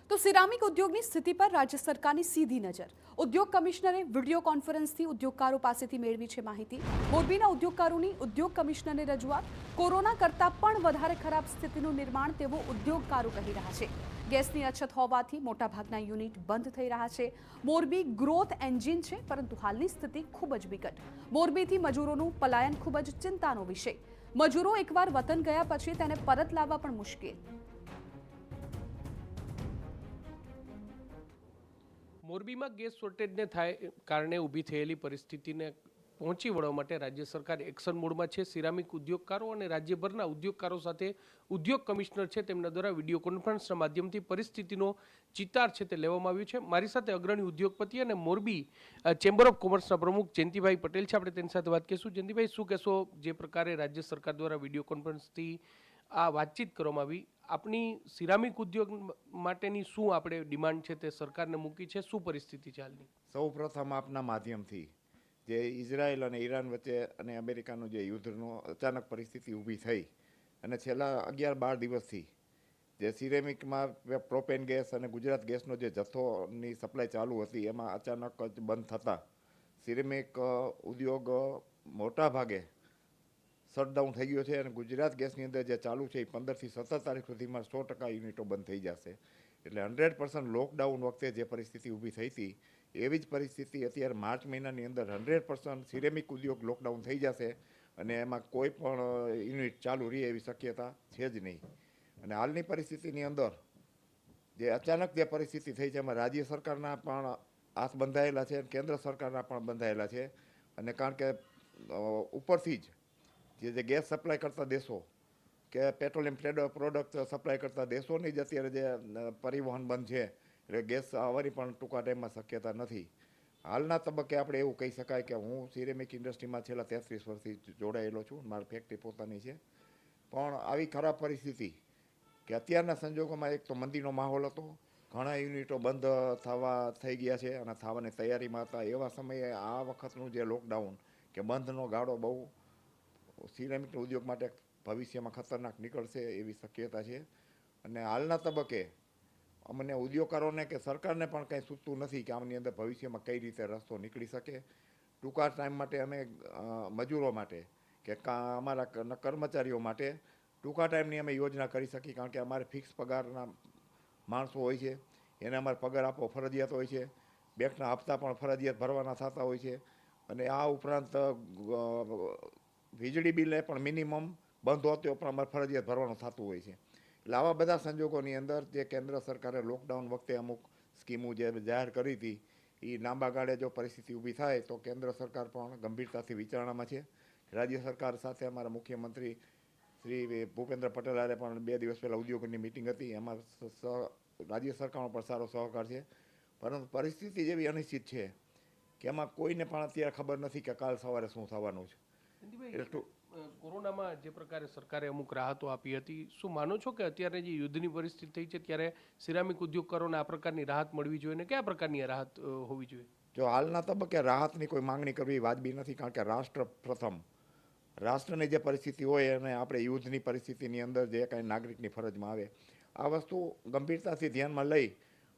તો સિરામિક ઉદ્યોગની સ્થિતિ પર રાજ્ય સરકારની સીધી નજર. ઉદ્યોગ કમિશનરે વિડીયો કોન્ફરન્સથી ઉદ્યોગકારો પાસેથી મેળવી છે માહિતી. મોરબીના ઉદ્યોગકારોની ઉદ્યોગ કમિશનરને રજૂઆત. કોરોના કરતાં પણ વધારે ખરાબ સ્થિતિનું નિર્માણ તેવો ઉદ્યોગકારો કહી રહ્યા છે. ગેસની અછત હોવાથી મોટાભાગના યુનિટ બંધ થઈ રહ્યા છે. મોરબી ગ્રોથ એન્જિન છે, પરંતુ હાલની સ્થિતિ ખૂબ જ વિકટ. મોરબીથી મજૂરોનું પલાયન ખૂબ જ ચિંતાનો વિષય. મજૂરો એકવાર વતન ગયા પછી તેને પરત લાવવા પણ મુશ્કેલ. મોરબીમાં ગેસ શોર્ટેજને કારણે ઊભી થયેલી પરિસ્થિતિને પહોંચી વળવા માટે રાજ્ય સરકાર એક્શન મોડમાં છે. સિરામિક ઉદ્યોગકારો અને રાજ્યભરના ઉદ્યોગકારો સાથે ઉદ્યોગ કમિશનર છે તેમના દ્વારા વિડીયો કોન્ફરન્સના માધ્યમથી પરિસ્થિતિનો ચિતાર છે તે લેવામાં આવ્યું છે. મારી સાથે અગ્રણી ઉદ્યોગપતિ અને મોરબી ચેમ્બર ઓફ કોમર્સના પ્રમુખ જયંતિભાઈ પટેલ છે. આપણે તેની સાથે વાત કરીશું. જયંતિભાઈ, શું કહેશો જે પ્રકારે રાજ્ય સરકાર દ્વારા વિડીયો કોન્ફરન્સથી આ વાતચીત કરવામાં આવી, આપણી સિરામિક ઉદ્યોગ માટેની શું આપણે ડિમાન્ડ છે તે સરકારને મૂકી છે, શું પરિસ્થિતિ છે હાલની? સૌ પ્રથમ આપના માધ્યમથી જે ઇઝરાયલ અને ઈરાન વચ્ચે અને અમેરિકાનું જે યુદ્ધનો અચાનક પરિસ્થિતિ ઊભી થઈ અને છેલ્લા 11-12 દિવસથી જે સિરેમિકમાં પ્રોપેન ગેસ અને ગુજરાત ગેસનો જે જથ્થોની સપ્લાય ચાલુ હતી એમાં અચાનક જ બંધ થતાં સિરેમિક ઉદ્યોગ મોટા ભાગે શટડાઉન થઈ ગયો છે અને ગુજરાત ગેસની અંદર જે ચાલુ છે એ 15થી 17 તારીખ સુધીમાં 100% યુનિટો બંધ થઈ જશે. એટલે 100% લોકડાઉન વખતે જે પરિસ્થિતિ ઊભી થઈ હતી એવી જ પરિસ્થિતિ અત્યારે માર્ચ મહિનાની અંદર 100% સિરેમિક ઉદ્યોગ લોકડાઉન થઈ જશે અને એમાં કોઈ પણ યુનિટ ચાલુ રહે એવી શક્યતા છે જ નહીં. અને હાલની પરિસ્થિતિની અંદર જે અચાનક જે પરિસ્થિતિ થઈ છે એમાં રાજ્ય સરકારના પણ હાથ બંધાયેલા છે અને કેન્દ્ર સરકારના પણ બંધાયેલા છે. અને કારણ કે ઉપરથી જ જે ગેસ સપ્લાય કરતા દેશો કે પેટ્રોલિયમ પ્રોડક્ટ સપ્લાય કરતા દેશોની જ અત્યારે જે પરિવહન બંધ છે એટલે ગેસ આવવાની પણ ટૂંકા ટાઈમમાં શક્યતા નથી. હાલના તબક્કે આપણે એવું કહી શકાય કે હું સિરેમિક ઇન્ડસ્ટ્રીમાં છેલ્લા 33 વર્ષથી જોડાયેલો છું. મારી ફેક્ટરી પોતાની છે. પણ આવી ખરાબ પરિસ્થિતિ કે અત્યારના સંજોગોમાં એક તો મંદીનો માહોલ હતો, ઘણા યુનિટો બંધ થઈ ગયા છે અને થવાની તૈયારીમાં હતા. એવા સમયે આ વખતનું જે લોકડાઉન કે બંધનો ગાળો બહુ સિરેમિક ઉદ્યોગ માટે ભવિષ્યમાં ખતરનાક નીકળશે એવી શક્યતા છે. અને હાલના તબક્કે અમને ઉદ્યોગકારોને કે સરકારને પણ કંઈ સૂચતું નથી કે આમની અંદર ભવિષ્યમાં કઈ રીતે રસ્તો નીકળી શકે. ટૂંકા ટાઈમ માટે અમે મજૂરો માટે કે અમારા કર્મચારીઓ માટે ટૂંકા ટાઈમની અમે યોજના કરી શકીએ, કારણ કે અમારે ફિક્સ પગારના માણસો હોય છે, એને અમારે પગાર આપવો ફરજિયાત હોય છે. બેંકના હપ્તા પણ ફરજિયાત ભરવાના થતા હોય છે. અને આ ઉપરાંત વીજળી બિલ પણ મિનિમમ બંધ હોતો પણ અમારે ફરજિયાત ભરવાનું થતું હોય છે. એટલે આવા બધા સંજોગોની અંદર જે કેન્દ્ર સરકારે લોકડાઉન વખતે અમુક સ્કીમો જે જાહેર કરી હતી એ લાંબા ગાળે જો પરિસ્થિતિ ઊભી થાય તો કેન્દ્ર સરકાર પણ ગંભીરતાથી વિચારણામાં છે. રાજ્ય સરકાર સાથે અમારા મુખ્યમંત્રી શ્રી ભૂપેન્દ્ર પટેલ હારે પણ 2 દિવસ પહેલાં ઉદ્યોગોની મિટિંગ હતી. એમાં રાજ્ય સરકારનો પણ સારો સહકાર છે. પરંતુ પરિસ્થિતિ જેવી અનિશ્ચિત છે કે એમાં કોઈને પણ અત્યારે ખબર નથી કે કાલ સવારે શું થવાનું છે. કોરોનામાં જે પ્રકારે સરકારે અમુક રાહતો આપી હતી, શું માનો છો કે અત્યારે જે યુદ્ધની પરિસ્થિતિ થઈ છે ત્યારે સિરામિક ઉદ્યોગકારોને આ પ્રકારની રાહત મળવી જોઈએ અને કયા પ્રકારની રાહત હોવી જોઈએ? જો હાલના તબક્કે રાહતની કોઈ માંગણી કરવી વાજબી નથી, કારણ કે રાષ્ટ્ર પ્રથમ. રાષ્ટ્રની જે પરિસ્થિતિ હોય અને આપણે યુદ્ધની પરિસ્થિતિની અંદર જે કાંઈ નાગરિકની ફરજમાં આવે આ વસ્તુ ગંભીરતાથી ધ્યાનમાં લઈ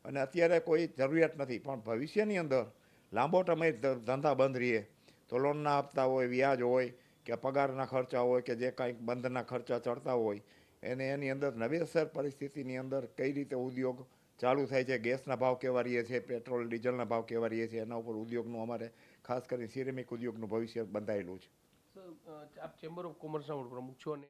અને અત્યારે કોઈ જરૂરિયાત નથી. પણ ભવિષ્યની અંદર લાંબો સમય ધંધા બંધ રહીએ તો લોનના હપ્તા હોય, વ્યાજ હોય કે પગારના ખર્ચા હોય કે જે કાંઈક બંધના ખર્ચા ચડતા હોય એની અંદર નવેસર પરિસ્થિતિની અંદર કઈ રીતે ઉદ્યોગ ચાલુ થાય છે, ગેસના ભાવ કેવા રહીએ છે, પેટ્રોલ ડીઝલના ભાવ કેવા રહીએ છે, એના ઉપર ઉદ્યોગનું અમારે ખાસ કરીને સિરેમિક ઉદ્યોગનું ભવિષ્ય બંધાયેલું છે. આપ ચેમ્બર ઓફ કોમર્સના પ્રમુખ છો અને